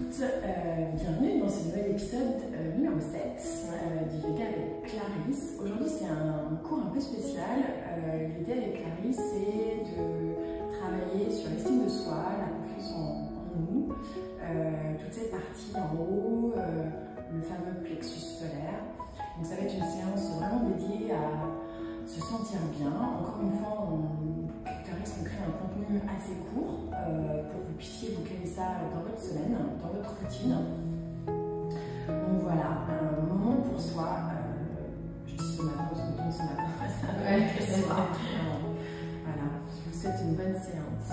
toutes, bienvenue dans ce nouvel épisode numéro 7 du Yoga avec Clarisse. Aujourd'hui c'est un cours un peu spécial. L'idée avec Clarisse c'est de travailler sur l'estime de soi, la confiance en nous, toute cette partie en haut, le fameux plexus solaire. Donc ça va être une séance vraiment dédiée à se sentir bien. Encore une fois, Clarisse nous crée un contenu assez court pour que vous puissiez vous caler ça dans votre semaine, dans votre routine. Donc voilà, un moment pour soi. Je dis ce matin parce qu'on tourne ce matin, ça va être ce soir. Voilà, je vous souhaite une bonne séance.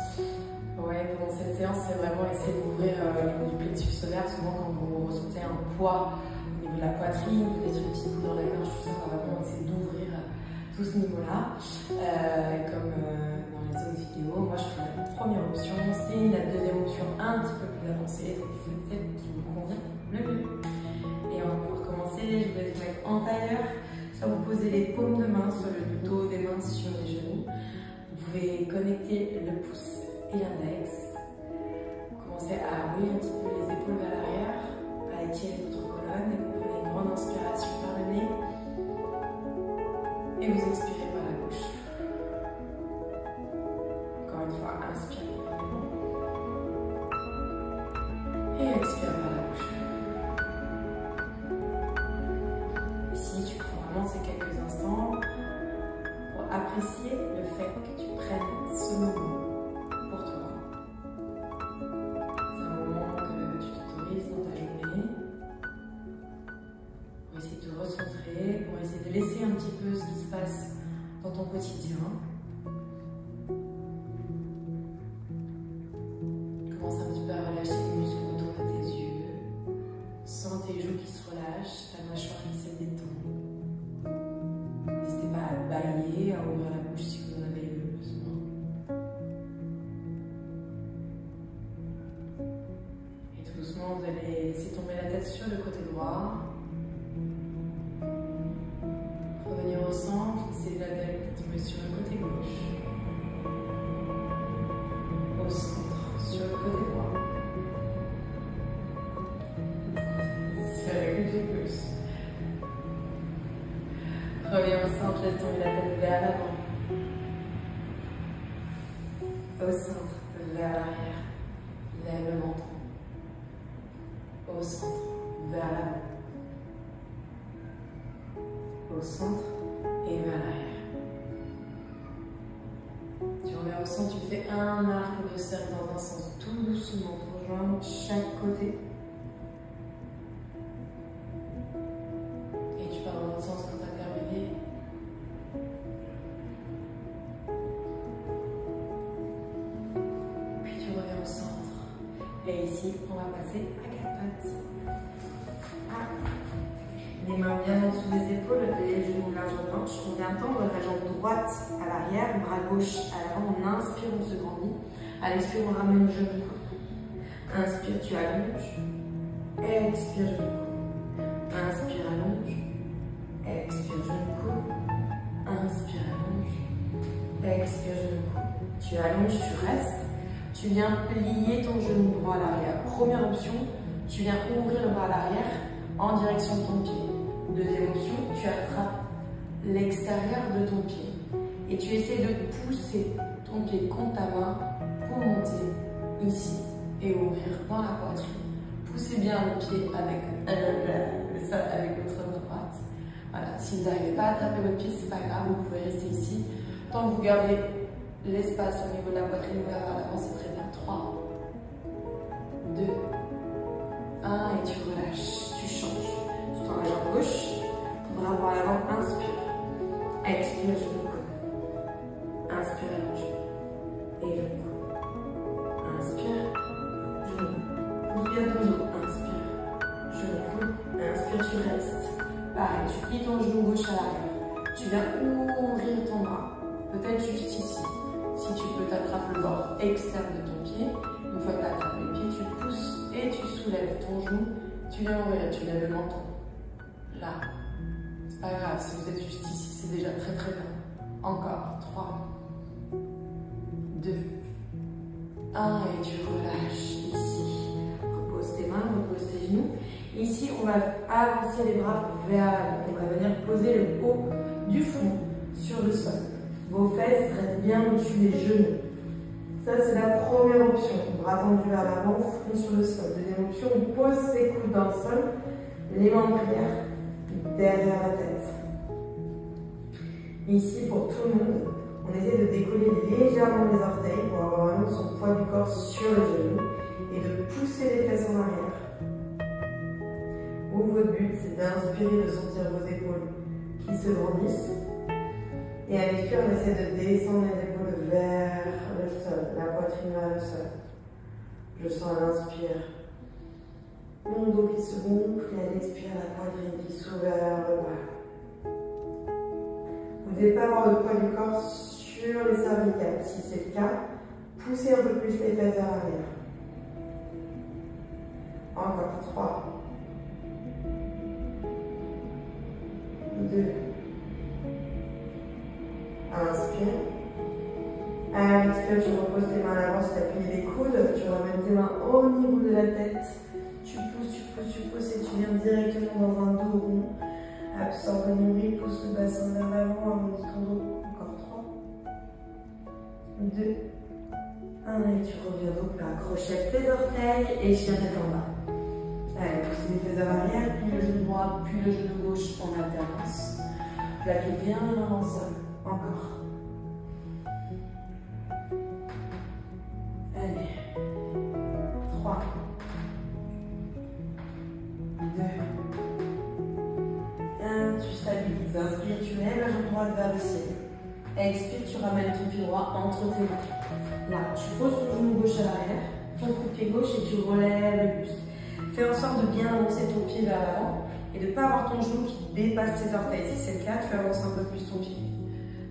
Ouais, pendant cette séance, c'est vraiment essayer d'ouvrir au niveau du plexus solaire. Souvent, quand vous ressentez un poids au niveau de la poitrine, peut-être une petite boule dans la gorge, tout ça, on va vraiment essayer d'ouvrir tout ce niveau-là. Comme dans les autres vidéos, moi je ferai la première option, c'est la deuxième option un petit peu plus avancée, donc c'est celle qui vous convient le mieux. Et on va pouvoir commencer, je vous laisse mettre en tailleur, soit vous posez les paumes de main sur le dos des mains sur les genoux. Vous pouvez connecter le pouce et l'index. Commencez à ouvrir un petit peu les épaules vers l'arrière, à étirer votre colonne, et vous prenez une grande inspiration par le nez. Et vous expirez par la bouche. Encore une fois, inspire profondément. Et expire par la bouche. Ici, tu prends vraiment ces quelques instants pour apprécier le fait que tu prennes ce moment pour toi. C'est un moment que tu t'autorises dans ta journée pour essayer de te recentrer, pour essayer de laisser un petit peu ce qui se passe dans ton quotidien. Commence un petit peu à relâcher les muscles autour de tes yeux. Sens tes joues qui se relâchent, ta mâchoire qui se détend. N'hésitez pas à bâiller, à ouvrir la bouche si vous en avez le besoin. Et tout doucement, vous allez laisser tomber la tête sur le côté droit. Revenir au centre, laisser la tête tomber sur le côté gauche. Au centre, sur le côté droit. Sur le côté gauche. Reviens au centre, laisse tomber la tête vers l'avant. Au centre, vers l'arrière. Lève le menton. Au centre, vers l'avant. Au centre et vers l'arrière. Tu reviens au centre, tu fais un arc de cercle dans un sens tout doucement pour rejoindre chaque côté. Et tu pars dans l'autre sens quand tu as terminé. Puis tu reviens au centre. Et ici, on va passer à quatre pattes. Les mains bien en dessous des épaules, les genoux largement blanches. On vient tendre la jambe droite à l'arrière, bras gauche à l'avant. On inspire, on se grandit. À l'expire, on ramène le genou. Inspire, tu allonges. Expire, genou coude. Inspire, allonge. Expire, genou coude. Inspire, allonge. Expire, genou coude. Tu allonges, tu restes. Tu viens plier ton genou droit à l'arrière. Première option, tu viens ouvrir le bras à l'arrière en direction de ton pied. Deuxième option, tu attrapes l'extérieur de ton pied et tu essaies de pousser ton pied contre ta main pour monter ici et ouvrir dans la poitrine. Poussez bien le pied avec le sol, avec votre main droite. Voilà. Si vous n'arrivez pas à attraper votre pied, c'est pas grave, vous pouvez rester ici. Tant que vous gardez l'espace au niveau de la poitrine ouvert vers l'avant, c'est très bien. 3, 2, 1 et tu relâches, tu changes. Tu tends la jambe gauche, bras droit à l'avant, inspire. Expire, genou coude. Inspire, allonge. Et genou coude. Inspire, genou. Pousse bien ton dos. Inspire, genou coude. Inspire, tu restes. Pareil, tu plies ton genou gauche à l'arrière. Tu viens ouvrir ton bras. Peut-être juste ici. Si tu peux, t'attrapes le bord externe de ton pied. Une fois que tu attrapes le pied, tu pousses et tu soulèves ton genou. Tu viens ouvrir, tu lèves le menton. Là. C'est pas grave, si vous êtes juste ici, c'est déjà très très bien. Encore. 3, 2, 1 et tu relâches ici. Repose tes mains Ici, on va avancer les bras vers l'avant. On va venir poser le haut du front sur le sol. Vos fesses restent bien au-dessus des genoux. Ça, c'est la première option. Bras tendus vers l'avant, front sur le sol. Deuxième option, on pose ses coudes dans le sol, les mains en prière derrière la tête. Ici, pour tout le monde, on essaie de décoller légèrement les orteils pour avoir vraiment son poids du corps sur le genou et de pousser les fesses en arrière. Où votre but, c'est d'inspirer, de sentir vos épaules qui se grandissent. Et à l'expire, on essaie de descendre les épaules vers le sol, la poitrine vers le sol. Je sens à l'inspire mon dos qui se gonfle et à l'expire, la poitrine qui s'ouvre vers le bas. Vous ne devez pas avoir le poids du corps sur les cervicales. Si c'est le cas, poussez un peu plus les fesses vers l'arrière. Encore 3, 2, inspire. À l'expire, tu reposes tes mains à l'avant, tu appuies les coudes, tu ramènes tes mains au niveau de la tête. Tu pousses et tu viens directement dans un dos rond. Absorbe le nombril, pousse le bassin vers l'avant, arrondis ton dos. Encore 3, 2, 1 et tu reviens donc là. Crochette tes orteils et chien tête en bas. Allez, poussez les fesses vers l'arrière, puis le genou droit, puis le genou gauche en alternance. Plaquez bien les mains dans le sol. Encore. Allez. 3, 2, 1. Tu stabilises. Inspire, tu lèves la jambe droite vers le ciel. Expire, tu ramènes ton pied droit entre tes mains. Là, tu poses ton genou gauche à l'arrière, ton coup de pied gauche et tu relèves le buste. Fais en sorte de bien avancer ton pied vers l'avant et de ne pas avoir ton genou qui dépasse tes orteils. Si c'est le cas, tu avances un peu plus ton pied.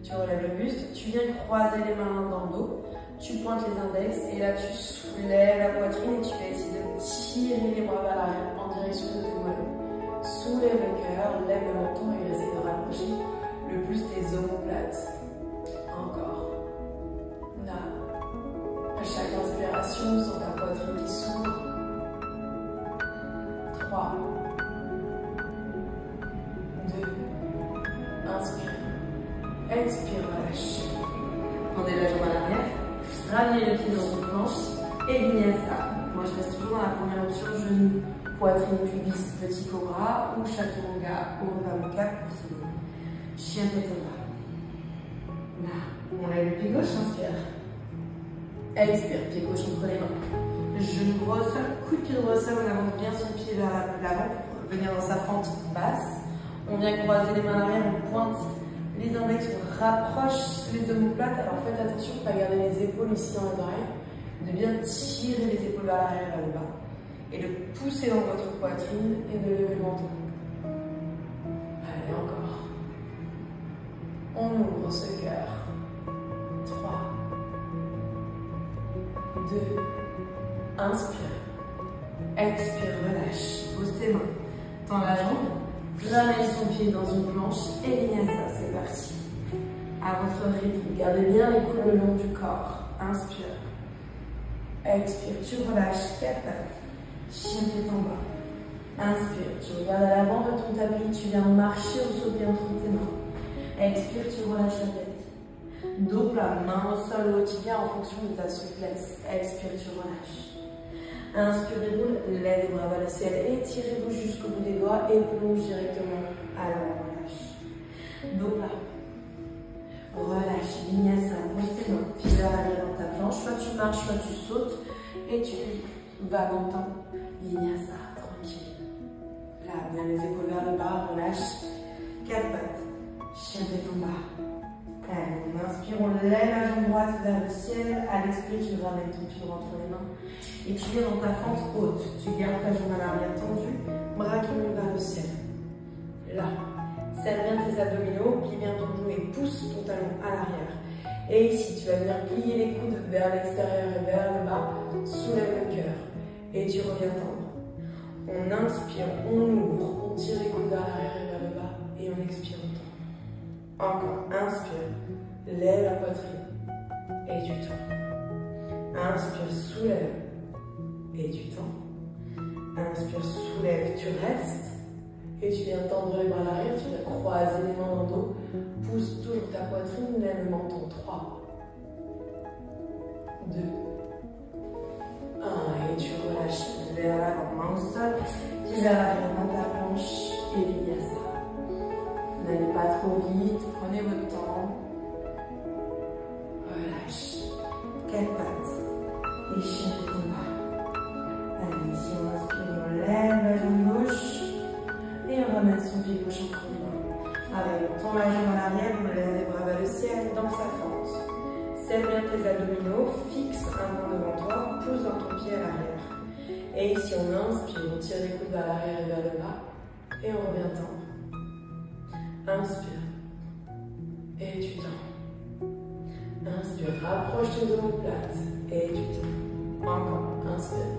Tu relèves le buste, tu viens croiser les mains dans le dos, tu pointes les index et là tu soulèves la poitrine et tu vas essayer de tirer les bras vers l'arrière en direction de tes mollets. Soulève le cœur, lève le menton et essaie de rapprocher le plus tes omoplates. Encore. Là. À chaque inspiration, sens ta poitrine qui s'ouvre. 3, 2, inspire. Expire, relâche. Tendez la jambe à l'arrière. Ramenez le pied dans une planche et vinyasa. Moi, je reste toujours dans la première option, genou, poitrine, pubis, petit cobra ou chaturanga, Urdhva Mukha pour s'élever. Chien tête en bas. Là, on lève le pied gauche, inspire. Expire, pied gauche entre les mains. Genou droit au sol, coup de pied droit au sol, on avance bien son pied vers l'avant pour venir dans sa fente basse. On vient croiser les mains à l'arrière, on pointe les index, on rapproche les omoplates. Alors faites attention de ne pas garder les épaules ici dans les oreilles, de bien tirer les épaules vers l'arrière et vers le bas, et de pousser dans votre poitrine et de lever le menton. Allez, encore. On ouvre ce cœur. 3, 2, inspire. Expire, relâche. Pose tes mains. Tends la jambe. Ramène son pied dans une planche et vinyasa, c'est parti. À votre rythme, gardez bien les coudes le long du corps. Inspire. Expire, tu relâches, 4 pattes. Chien tête en bas. Inspire, tu regardes à l'avant de ton tapis, tu viens marcher ou sauter entre tes mains. Expire, tu relâches la tête. Dos plat, main au sol, au tibia en fonction de ta souplesse. Expire, tu relâches. Inspirez-vous, lèvez les bras vers le ciel, étirez-vous jusqu'au bout des doigts et plonge directement à l'avant. Relâche. Dos plat. Relâche, vinyasa, pose tes mains, pieds vers l'arrière dans ta planche. Soit tu marches, soit tu sautes et tu vas longtemps. Vinyasa, tranquille. Là, bien les épaules vers le bas, relâche. 4 pattes. Chien tête en bas. Allez, on inspire, on lève la jambe droite vers le ciel. À l'expire, tu ramènes ton pied droit entre les mains. Et tu viens dans ta fente haute. Tu gardes ta jambe à l'arrière tendue. Bras qui montent vers le ciel. Là. Serre bien tes abdominaux. Plie bien ton genou et pousse ton talon à l'arrière. Et ici, tu vas venir plier les coudes vers l'extérieur et vers le bas. Soulève le cœur. Et tu reviens tendre. On inspire, on ouvre, on tire les coudes vers l'arrière et vers le bas. Et on expire, on tend. Encore, inspire, lève la poitrine et tu tends. Inspire, soulève et tu tends. Inspire, soulève, tu restes. Et tu viens tendre les bras à l'arrière, tu viens croiser les mains dans le dos. Pousse toujours ta poitrine, lève le menton. 3, 2, 1. Et tu relâches vers l'avant, main au sol. Tu vers l'arrière dans ta planche et vinyasa. N'allez pas trop vite, prenez votre temps. Relâche. 4 pattes. Échire ton bas. Allez, ici on inspire, on lève la jambe gauche. Et on ramène son pied gauche en premier. Allez, on tend la jambe à l'arrière, on lève les bras vers le ciel dans sa fente. Serre bien tes abdominaux, fixe un bras devant toi, pousse dans ton pied à l'arrière. Et ici on inspire, on tire les coudes vers l'arrière et vers le bas. Et on revient tendre. Inspire. Et tu tends. Inspire, rapproche tes omoplates. Et tu tends. Encore. Inspire.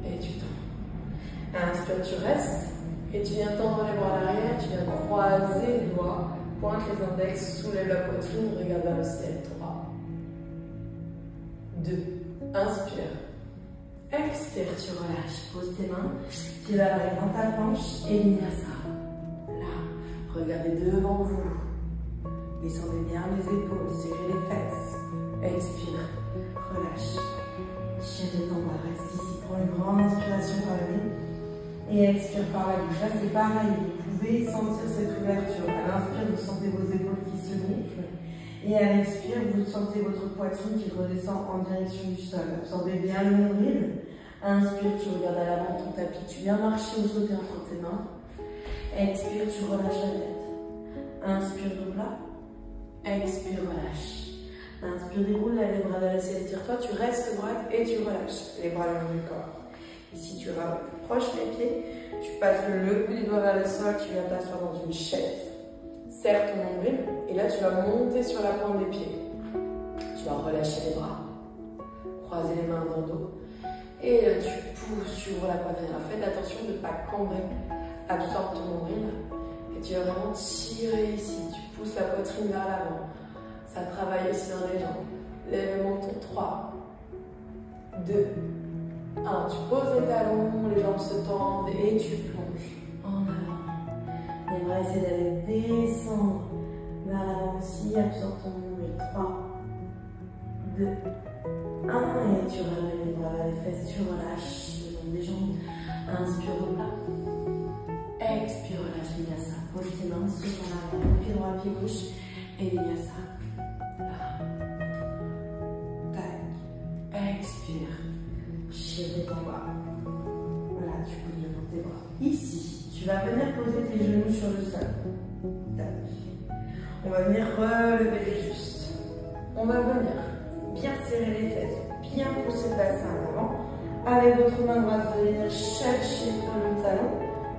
Et tu tends. Inspire, tu restes. Et tu viens tendre les bras à l'arrière, tu viens croiser les doigts, pointe les index, soulève la poitrine, regarde vers le ciel. 3, 2, inspire. Expire, tu relâches, pose tes mains, tu vas l'arrière dans ta planche et vinyasa. Là, regardez devant vous. Descendez bien les épaules, serrez les fesses. Expire, relâche. Chien de ton bras, reste ici. Prends une grande inspiration par le nez. Et expire par la bouche. Là, c'est pareil. Vous pouvez sentir cette ouverture. À l'inspire, vous sentez vos épaules qui se gonflent. Et à l'expire, vous sentez votre poitrine qui redescend en direction du sol. Absorbez bien le nombril. Inspire, tu regardes à l'avant ton tapis. Tu viens marcher ou sauter entre tes mains. Expire, tu relâches la tête. Inspire, double là. Expire, relâche. Inspire, déroule, lève les bras vers le ciel. Tire-toi, tu restes droite et tu relâches les bras le long du corps. Ici, tu rapproches les pieds, tu passes le bout des doigts vers le sol, tu viens t'asseoir dans une chaise. Serre ton nombril et là, tu vas monter sur la pointe des pieds. Tu vas relâcher les bras, croiser les mains dans le dos. Et là, tu pousses, tu ouvres la poitrine. Alors, faites attention de ne pas cambrer. Absorbe ton nombril et tu vas vraiment tirer ici. Tu pousses la poitrine vers l'avant. Ça travaille aussi dans les jambes. Lève le menton. 3, 2, 1, tu poses les talons, les jambes se tendent et tu plonges en avant. Les bras essaient d'aller descendre vers l'avant aussi, absorbe ton nombril. 3, 2, 1, et tu ramènes les bras vers les fesses, tu relâches le long des jambes. Inspire au plat. Expire, relâche, vinyasa. Pose tes mains, souffle en arrière, pied droit, pied gauche et vinyasa. Là. Tac. Expire. Chire ton bras. Voilà, tu poses devant tes bras. Ici, tu vas venir poser tes genoux sur le sol. Tac. On va venir relever les justes. On va venir bien serrer les fesses, bien pousser le bassin en avant. Avec votre main droite, vous allez venir chercher le talon.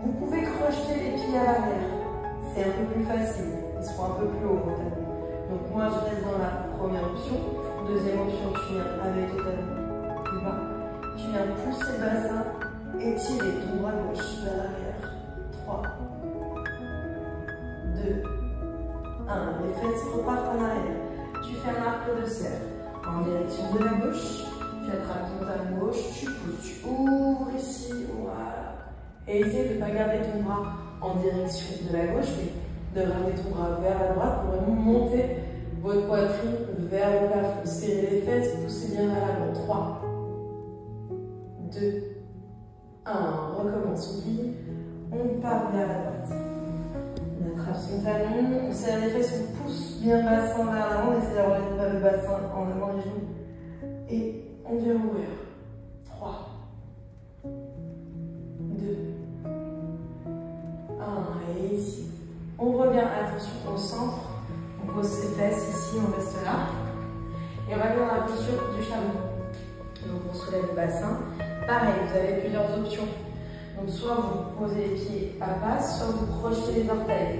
Vous pouvez crocheter les pieds à l'arrière. C'est un peu plus facile. Ils seront un peu plus hauts vos talons. Donc moi, je reste dans la première option. Deuxième option, tu viens avec le talon plus bas. Tu viens pousser le bassin, étirer ton bras gauche vers l'arrière. 3, 2, 1. Les fesses repartent en arrière. Tu fais un arc de cercle en direction de la gauche. Tu attrapes ton talon gauche, tu pousses, tu ouvres ici. Voilà. Et essaye de ne pas garder ton bras en direction de la gauche, mais de ramener ton bras vers la droite pour vraiment monter votre poitrine vers le plafond. Serrez les fesses, poussez bien vers l'avant. 3, 2, 1. Recommence. On dit, on part vers la droite. On attrape son talon, on serre les fesses, on pousse bien le bassin vers l'avant, on essaie d'avoir le bassin en avant les genoux. Et on vient ouvrir. 3, 2, 1. Et ici, on revient, attention, au centre. On pose ses fesses ici, on reste là. Et on va venir dans la posture du chameau. Donc on soulève le bassin. Pareil, vous avez plusieurs options. Donc soit vous posez les pieds à passe, soit vous crochetez les orteils.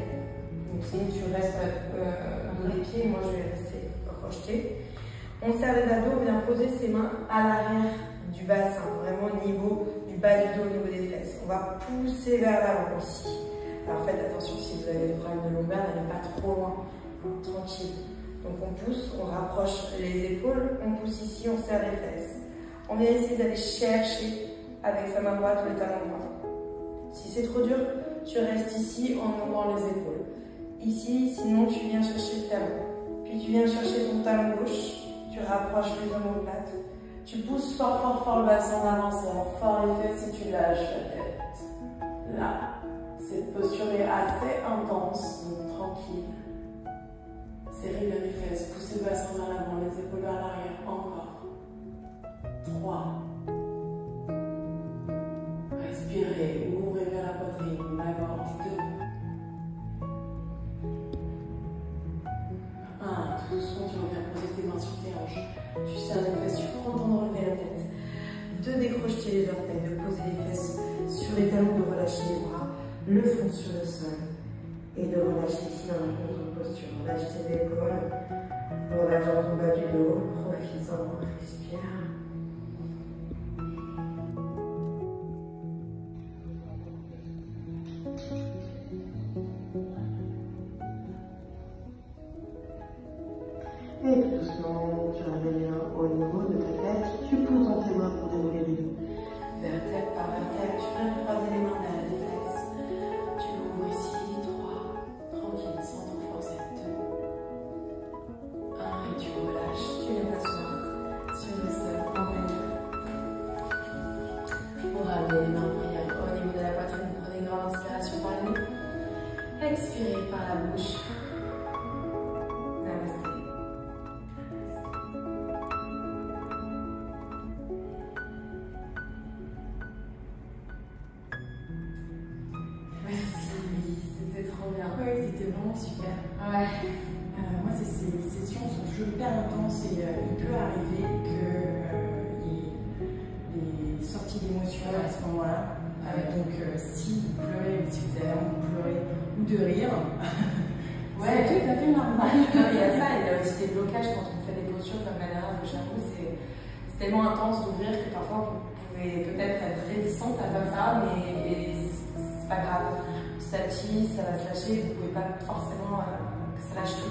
Donc si tu restes dans les pieds, moi je vais rester crocheté. On serre les abdos, on vient poser ses mains à l'arrière du bassin, vraiment au niveau du bas du dos, au niveau des fesses. On va pousser vers l'avant ici. Alors faites attention si vous avez des problèmes de lombaire, n'allez pas trop loin, tranquille. Donc on pousse, on rapproche les épaules, on pousse ici, on serre les fesses. On vient essayer d'aller chercher avec sa main droite le talon droit. Si c'est trop dur, tu restes ici en ouvrant les épaules. Ici, sinon tu viens chercher le talon. Puis tu viens chercher ton talon gauche, tu rapproches les omoplates. Tu pousses fort, fort, fort le bassin en avant, c'est fort les fesses et tu lâches la tête. Là, cette posture est assez intense, donc tranquille. Serrez bien les fesses, poussez le bassin vers l'avant, les épaules vers l'arrière, encore. 3. Respirez, ouvrez vers la poitrine, la gorge. 2. 1. Tout doucement, tu reviens poser tes mains sur tes hanches. Tu serres les fesses, tu prends le temps de relever la tête. De décrocher les orteils, de poser les fesses sur les talons, de relâcher les bras, le front sur le sol. Et de relâcher ici dans la contre-posture. Relâche tes épaules, relâche dans ton bas du dos, profites-en, respire. Et tout doucement, tu ramènes les mains au niveau de ta tête, tu pousses dans tes mains pour dérouler les dos. Vertèbre par vertèbre, tu viens croiser les mains derrière les fesses. Tu ouvres ici, 3, tranquille, sans trop forcer. 2, 1, et tu relâches, tu viens t'asseoir sur le sol, en plein. Pour ramener les mains en prière au niveau de la poitrine, prenez une grande inspiration par le nez. Expirez par la bouche. Namasté. C'était vraiment super. Ouais. Moi, ces sessions sont toujours hyper intenses et il peut arriver qu'il y ait des sorties d'émotions à ce moment-là. Donc, si vous pleurez ou si vous avez envie de pleurer ou de rire, c'est tout à fait normal. Il y a ça, il y a aussi des blocages quand on fait des postures comme la dernière de Chamou. C'est tellement intense d'ouvrir que parfois vous pouvez peut-être être réticente à faire ça, mais c'est pas grave. Petit à petit, ça va se lâcher, vous ne pouvez pas forcément que ça lâche tout